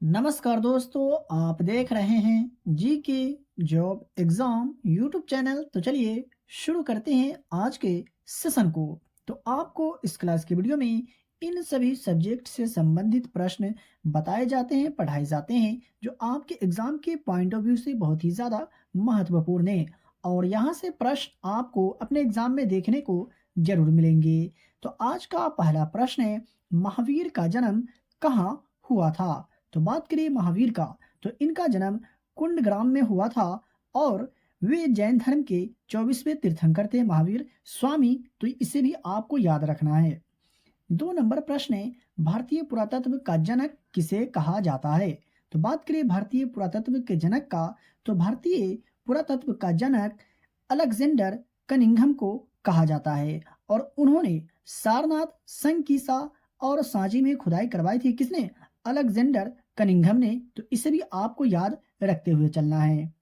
नमस्कार दोस्तों, आप देख रहे हैं जी के जॉब एग्जाम यूट्यूब चैनल। तो चलिए शुरू करते हैं आज के सेशन को। तो आपको इस क्लास की वीडियो में इन सभी सब्जेक्ट से संबंधित प्रश्न बताए जाते हैं, पढ़ाए जाते हैं, जो आपके एग्जाम के पॉइंट ऑफ व्यू से बहुत ही ज़्यादा महत्वपूर्ण है। और यहाँ से प्रश्न आपको अपने एग्जाम में देखने को जरूर मिलेंगे। तो आज का पहला प्रश्न है, महावीर का जन्म कहाँ हुआ था? तो बात करिए महावीर का, तो इनका जन्म कुंडग्राम में हुआ था और वे जैन धर्म के 24वें तीर्थंकर थे महावीर स्वामी। तो इसे भी आपको याद रखना है। 2 नंबर प्रश्न है, भारतीय पुरातत्व का जनक किसे कहा जाता है? तो बात करिए भारतीय पुरातत्व के जनक का, तो भारतीय पुरातत्व का जनक अलेक्जेंडर कनिंघम को कहा जाता है। और उन्होंने सारनाथ, संकीसा और सांची में खुदाई करवाई थी। किसने? अलेक्जेंडर कनिंघम ने। तो इसे भी आपको याद रखते हुए चलना है।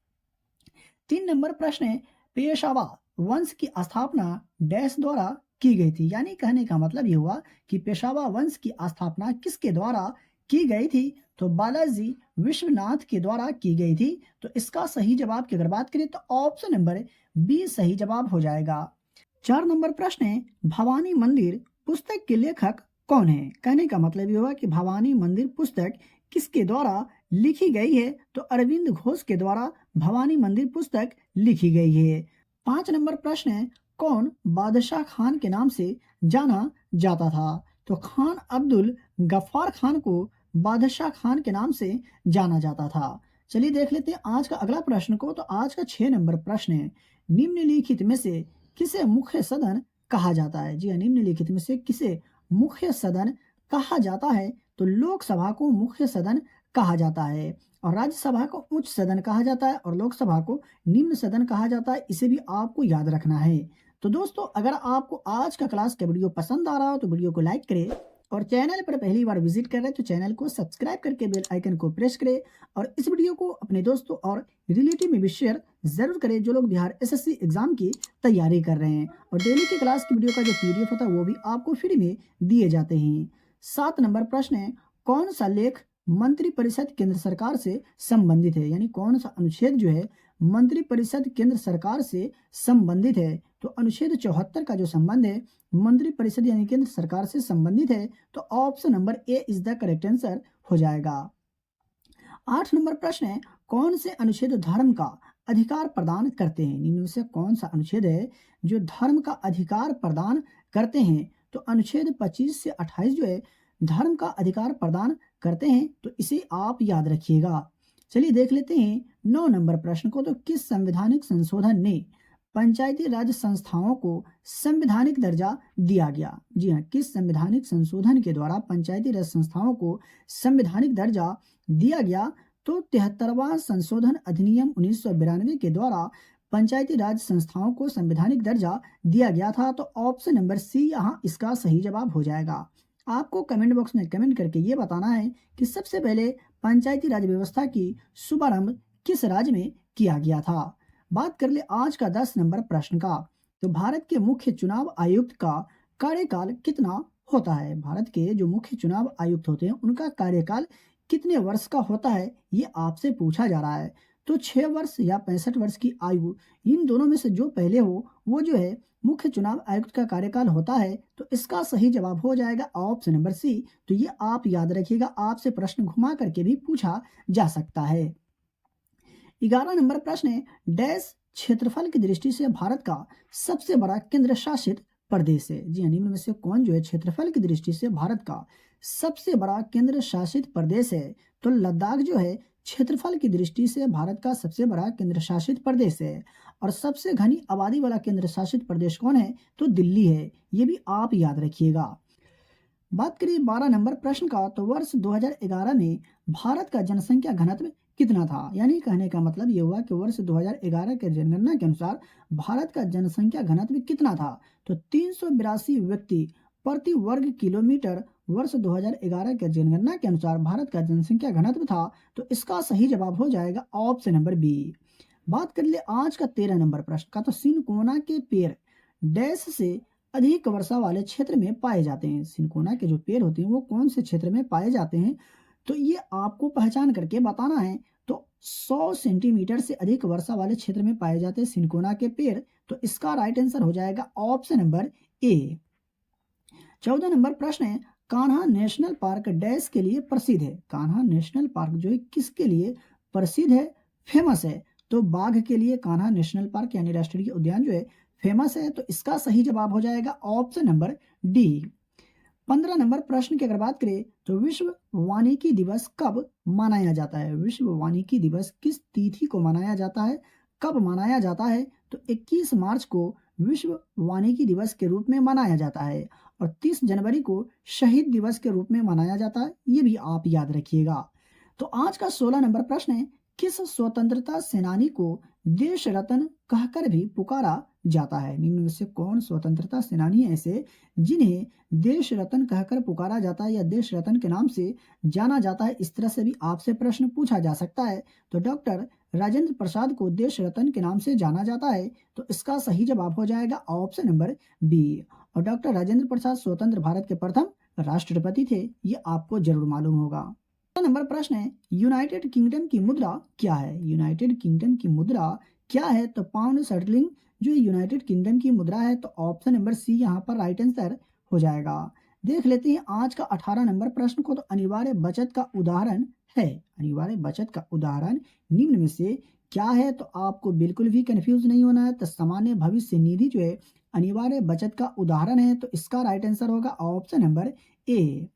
3 नंबर प्रश्न है, पेशवा वंश की स्थापना डैश द्वारा की गई थी? यानी कहने का मतलब ये हुआ कि पेशवा वंश की स्थापना किसके द्वारा की गई थी? तो बालाजी विश्वनाथ के द्वारा की गई थी। तो इसका सही जवाब की अगर बात करें तो ऑप्शन नंबर बी सही जवाब हो जाएगा। 4 नंबर प्रश्न है, भवानी मंदिर पुस्तक के लेखक कौन है? कहने का मतलब ये हुआ कि भवानी मंदिर पुस्तक किसके द्वारा लिखी गई है? तो अरविंद घोष के द्वारा भवानी मंदिर पुस्तक लिखी गई है। 5 नंबर प्रश्न है, कौन बादशाह खान के नाम से जाना जाता था? तो खान अब्दुल गफ्फार खान को बादशाह खान के नाम से जाना जाता था। चलिए देख लेते हैं आज का अगला प्रश्न को। तो आज का 6 नंबर प्रश्न है, निम्नलिखित में से किसे मुख्य सदन कहा जाता है? जी हाँ, निम्नलिखित में से किसे मुख्य सदन कहा जाता है? तो लोकसभा को मुख्य सदन कहा जाता है और राज्यसभा को उच्च सदन कहा जाता है और लोकसभा को निम्न सदन कहा जाता है। इसे भी आपको याद रखना है। तो दोस्तों, अगर आपको आज का क्लास का वीडियो पसंद आ रहा हो तो वीडियो को लाइक करें और चैनल पर पहली बार विजिट कर रहे हैं तो चैनल को सब्सक्राइब करके बेल आइकन को प्रेस करें और इस वीडियो को अपने दोस्तों और रिलेटिव में भी शेयर जरूर करें जो लोग बिहार एसएससी एग्जाम की तैयारी कर रहे हैं। और डेली की क्लास की वीडियो का जो पीडीएफ होता है वो भी आपको फ्री में दिए जाते हैं। 7 नंबर प्रश्न है, कौन सा लेख मंत्रिपरिषद केंद्र सरकार से संबंधित है? यानी कौन सा अनुच्छेद जो है मंत्रिपरिषद केंद्र सरकार से संबंधित है? तो अनुच्छेद 74 का जो संबंध है मंत्रिपरिषद यानी केंद्र सरकार से संबंधित है। तो option number A is the correct answer हो जाएगा। 8 नंबर प्रश्न है, कौन से अनुच्छेद धर्म का अधिकार प्रदान करते हैं? निम्न में से कौन सा अनुच्छेद है जो धर्म का अधिकार प्रदान करते हैं? तो अनुच्छेद 25 से 28 जो है धर्म का अधिकार प्रदान करते हैं। तो इसे आप याद रखिएगा। चलिए देख लेते हैं 9 नंबर प्रश्न को। तो किस संवैधानिक संशोधन ने पंचायती राज संस्थाओं को संवैधानिक दर्जा दिया गया? जी हाँ, किस संवैधानिक संशोधन के द्वारा पंचायती राज संस्थाओं को संवैधानिक दर्जा दिया गया? तो 73वां संशोधन अधिनियम 1992 के द्वारा पंचायती राज संस्थाओं को संवैधानिक दर्जा दिया गया था। तो ऑप्शन नंबर सी यहाँ इसका सही जवाब हो जाएगा। आपको कमेंट बॉक्स में कमेंट करके ये बताना है कि सबसे पहले पंचायती राज व्यवस्था की शुभारंभ किस राज्य में किया गया था। बात कर ले आज का 10 नंबर प्रश्न का। तो भारत के मुख्य चुनाव आयुक्त का कार्यकाल कितना होता है? भारत के जो मुख्य चुनाव आयुक्त होते हैं उनका कार्यकाल कितने वर्ष का होता है, ये आपसे पूछा जा रहा है। तो 6 वर्ष या 65 वर्ष की आयु, इन दोनों में से जो पहले हो वो जो है मुख्य चुनाव आयुक्त का कार्यकाल होता है। तो इसका सही जवाब हो जाएगा ऑप्शन नंबर सी। तो ये आप याद रखिएगा, आपसे प्रश्न घुमा करके भी पूछा जा सकता है। 11 नंबर प्रश्न है, डैश क्षेत्रफल की दृष्टि से भारत का सबसे बड़ा केंद्र शासित प्रदेश है? जी हाँ, निम्न में से कौन जो है क्षेत्रफल की दृष्टि से भारत का सबसे बड़ा केंद्र शासित प्रदेश है? तो लद्दाख जो है क्षेत्रफल की दृष्टि से भारत का सबसे बड़ा केंद्र शासित प्रदेश है। और सबसे घनी आबादी वाला केंद्र शासित प्रदेश कौन है? तो दिल्ली है। ये भी आप याद रखिएगा। बात करिए 12 नंबर प्रश्न का। तो वर्ष 2011 में भारत का जनसंख्या घनत्व कितना था? यानी कहने का मतलब ये हुआ कि वर्ष 2011 के जनगणना के अनुसार भारत का जनसंख्या घनत्व कितना था? तो 382 व्यक्ति प्रति वर्ग किलोमीटर वर्ष 2011 के जनगणना के अनुसार भारत का जनसंख्या घनत्व था। तो इसका सही जवाब हो जाएगा ऑप्शन नंबर बी। बात कर ले आज का 13 नंबर प्रश्न का। तो सिनकोना के पेड़ डैश से अधिक वर्षा वाले क्षेत्र में पाए जाते हैं? सिनकोना के जो पेड़ होते हैं वो कौन से क्षेत्र में पाए जाते हैं? तो ये आपको पहचान करके बताना है। तो 100 सेंटीमीटर से अधिक वर्षा वाले क्षेत्र में पाए जाते हैं सिनकोना के पेड़। तो इसका राइट आंसर हो जाएगा ऑप्शन नंबर ए। 14 नंबर प्रश्न है, कान्हा नेशनल पार्क डैश के लिए प्रसिद्ध है। कान्हा नेशनल पार्क जो है किसके लिए प्रसिद्ध है, फेमस है? तो बाघ के लिए कान्हा नेशनल पार्क यानी राष्ट्रीय उद्यान जो है फेमस है। तो इसका सही जवाब हो जाएगा ऑप्शन नंबर डी। 15 नंबर प्रश्न की अगर बात करें तो विश्व वानिकी दिवस कब मनाया जाता है? विश्व वानिकी दिवस किस तिथि को मनाया जाता है, कब मनाया जाता है? तो 21 मार्च को विश्व वानिकी दिवस के रूप में मनाया जाता है और 30 जनवरी को शहीद दिवस के रूप में मनाया जाता है। ये भी आप याद रखिएगा। तो आज का 16 नंबर प्रश्न है, किस स्वतंत्रता सेनानी को देश रत्न कहकर भी पुकारा जाता है? निम्न में से कौन स्वतंत्रता सेनानी है ऐसे जिन्हें देश रत्न कहकर पुकारा जाता है या देश रत्न के नाम से जाना जाता है? इस तरह से भी आपसे प्रश्न पूछा जा सकता है। तो डॉक्टर राजेंद्र प्रसाद को देश रत्न के नाम से जाना जाता है। तो इसका सही जवाब हो जाएगा ऑप्शन नंबर बी। और डॉक्टर राजेंद्र प्रसाद स्वतंत्र भारत के प्रथम राष्ट्रपति थे, ये आपको जरूर मालूम होगा। नंबर प्रश्न है, यूनाइटेड किंगडम की मुद्रा क्या है? यूनाइटेड किंगडम की मुद्रा क्या है? तो पाउंड स्टर्लिंग जो यूनाइटेड किंगडम की मुद्रा है। तो ऑप्शन नंबर सी यहाँ पर राइट आंसर हो जाएगा। देख लेते हैं आज का 18 नंबर प्रश्न को। तो अनिवार्य बचत का उदाहरण है, अनिवार्य बचत का उदाहरण निम्न में से क्या है? तो आपको बिल्कुल भी कंफ्यूज नहीं होना है। तो सामान्य भविष्य निधि जो है अनिवार्य बचत का उदाहरण है। तो इसका राइट आंसर होगा ऑप्शन नंबर ए।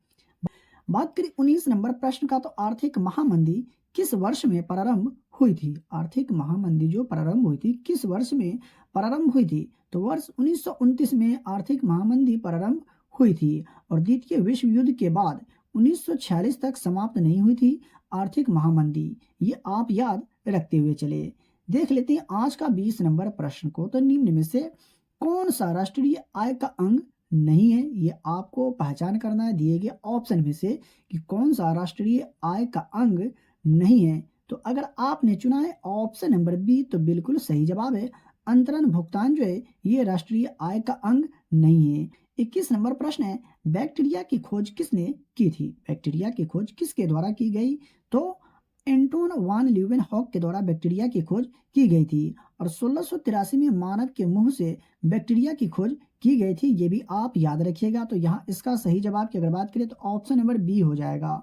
बात करें 19 नंबर प्रश्न का, तो आर्थिक महामंदी किस वर्ष में प्रारंभ हुई थी? आर्थिक महामंदी जो प्रारंभ हुई थी किस वर्ष में प्रारंभ हुई थी? तो वर्ष 1929 में आर्थिक महामंदी प्रारंभ हुई थी और द्वितीय विश्व युद्ध के बाद 1946 तक समाप्त नहीं हुई थी आर्थिक महामंदी। ये आप याद रखते हुए चले। देख लेते हैं आज का 20 नंबर प्रश्न को। तो निम्न में से कौन सा राष्ट्रीय आय का अंग नहीं है? ये आपको पहचान करना है दिए गए ऑप्शन में से कि कौन सा राष्ट्रीय आय का अंग नहीं है। तो अगर आपने चुना है ऑप्शन नंबर बी तो बिल्कुल सही जवाब है। अंतरण भुगतान जो है ये राष्ट्रीय आय का अंग नहीं है। 21 नंबर प्रश्न है, बैक्टीरिया की खोज किसने की थी? बैक्टीरिया की खोज किसके द्वारा की गई? तो एंटोन वान ल्यूवेनहॉक के द्वारा बैक्टीरिया की खोज की गई थी और 1683 में मानव के मुंह से बैक्टीरिया की खोज की गई थी। ये भी आप याद रखिएगा। तो यहाँ इसका सही जवाब की अगर बात करें तो ऑप्शन नंबर बी हो जाएगा।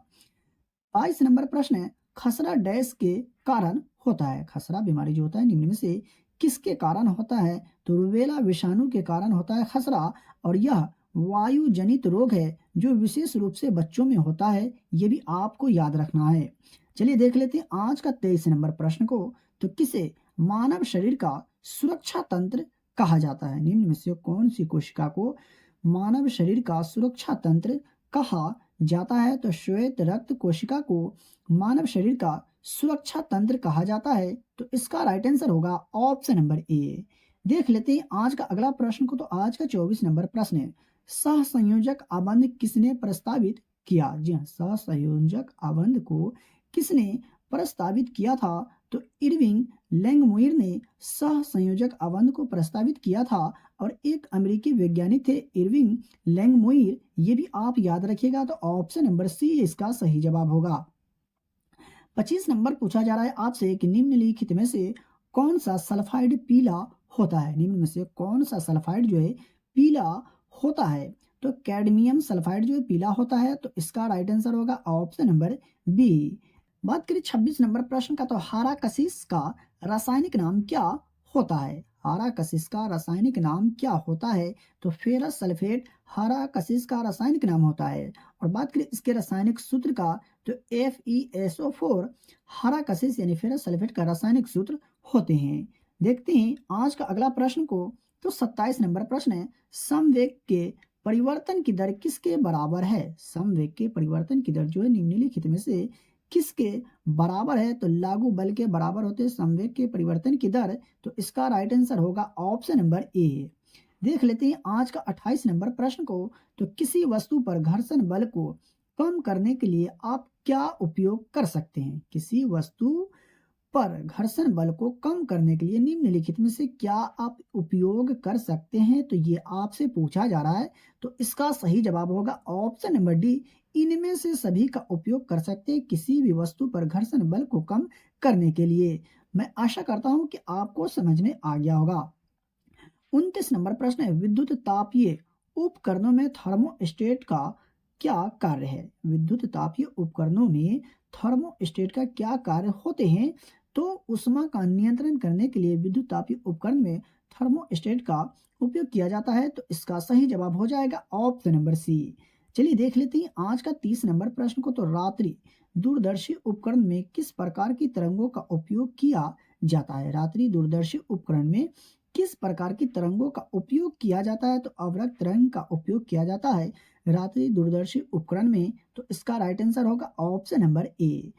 22 नंबर प्रश्न है, खसरा डैश के कारण होता है? खसरा बीमारी जो होता है निम्न में से किसके कारण होता है? तो रूबेला विषाणु के कारण होता है खसरा और यह वायु जनित रोग है जो विशेष रूप से बच्चों में होता है। ये भी आपको याद रखना है। चलिए देख लेते हैं आज का 23 नंबर प्रश्न को। तो किसे मानव शरीर का सुरक्षा तंत्र कहा जाता है? निम्न में से कौन सी कोशिका को मानव शरीर का सुरक्षा तंत्र कहा जाता है? तो श्वेत रक्त कोशिका को मानव शरीर का सुरक्षा तंत्र कहा जाता है। तो इसका राइट आंसर होगा ऑप्शन नंबर ए। देख लेते हैं आज का अगला प्रश्न को। तो आज का 24 नंबर प्रश्न है, सहसंयोजक आबंध किसने प्रस्तावित किया? जी हाँ, सहसंयोजक आबंध को किसने प्रस्तावित किया था? तो इरविंग लैंगमुइर ने सहसंयोजक आबंध को प्रस्तावित किया था और एक अमेरिकी वैज्ञानिक थे इरविंग लैंगमुइर। ये भी आप याद रखिएगा। तो ऑप्शन नंबर सी इसका सही जवाब होगा। 25 नंबर पूछा जा रहा है आपसे कि निम्नलिखित में से कौन सा सल्फाइड पीला होता है? निम्न में से कौन सा सल्फाइड जो है पीला होता है? तो कैडमियम सल्फाइड जो है पीला होता है। तो इसका राइट आंसर होगा ऑप्शन नंबर बी। बात करें 26 नंबर प्रश्न का, तो हारा कशिश का रासायनिक नाम क्या होता है? हारा कशिश का रासायनिक नाम क्या होता है? तो फेरस सल्फेट हारा कशिश का रासायनिक नाम होता है। और बात करें इसके रासायनिक सूत्र का, तो FeSO4 हारा कशिश यानी फेरस सल्फेट का रासायनिक सूत्र होते हैं। देखते हैं आज का अगला प्रश्न को। तो 27 नंबर प्रश्न है, समवेग के परिवर्तन की दर किसके बराबर है? समवेग के परिवर्तन की दर जो है निम्नलिखित में से किसके बराबर है? तो लागू बल के बराबर होते हैं समवेग के परिवर्तन की दर। तो इसका राइट आंसर होगा ऑप्शन नंबर ए। देख लेते हैं आज का 28 नंबर प्रश्न को। तो किसी वस्तु पर घर्षण बल को कम करने के लिए आप क्या उपयोग कर सकते हैं? किसी वस्तु पर घर्षण बल को कम करने के लिए निम्नलिखित में से क्या आप उपयोग कर सकते हैं? तो ये आपसे पूछा जा रहा है। तो इसका सही जवाब होगा ऑप्शन नंबर डी, इनमें से सभी का उपयोग कर सकते हैं किसी भी वस्तु पर घर्षण बल को कम करने के लिए। मैं आशा करता हूं कि आपको समझ में आ गया होगा। 29 नंबर प्रश्न है, विद्युत तापीय उपकरणों में थर्मोस्टेट का क्या कार्य है? विद्युत तापीय उपकरणों में थर्मोस्टेट का क्या कार्य होते हैं? तो ऊष्मा का नियंत्रण करने के लिए विद्युत तापीय उपकरण में थर्मोस्टेट का उपयोग किया जाता है। तो इसका सही जवाब हो जाएगा ऑप्शन नंबर सी। चलिए देख लेते हैं आज का 30 नंबर प्रश्न को। तो रात्रि दूरदर्शी उपकरण में किस प्रकार की तरंगों का उपयोग किया जाता है? रात्रि दूरदर्शी उपकरण में किस प्रकार की तरंगों का उपयोग किया जाता है? तो अवरक्त तरंग का उपयोग किया जाता है रात्रि दूरदर्शी उपकरण में। तो इसका राइट आंसर होगा ऑप्शन नंबर ए।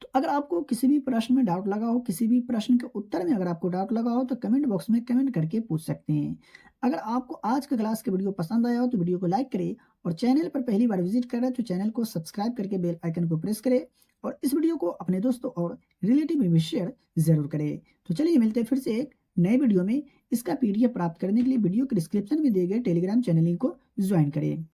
तो अगर आपको किसी भी प्रश्न में डाउट लगा हो, किसी भी प्रश्न के उत्तर में अगर आपको डाउट लगा हो, तो कमेंट बॉक्स में कमेंट करके पूछ सकते हैं। अगर आपको आज का क्लास का वीडियो पसंद आया हो तो वीडियो को लाइक करें, और चैनल पर पहली बार विजिट कर रहे हैं तो चैनल को सब्सक्राइब करके बेल आइकन को प्रेस करें, और इस वीडियो को अपने दोस्तों और रिलेटिव में भी शेयर जरूर करें। तो चलिए मिलते हैं फिर से एक नए वीडियो में। इसका पीडीएफ प्राप्त करने के लिए वीडियो के डिस्क्रिप्शन में दिए गए टेलीग्राम चैनल लिंक को ज्वाइन करें।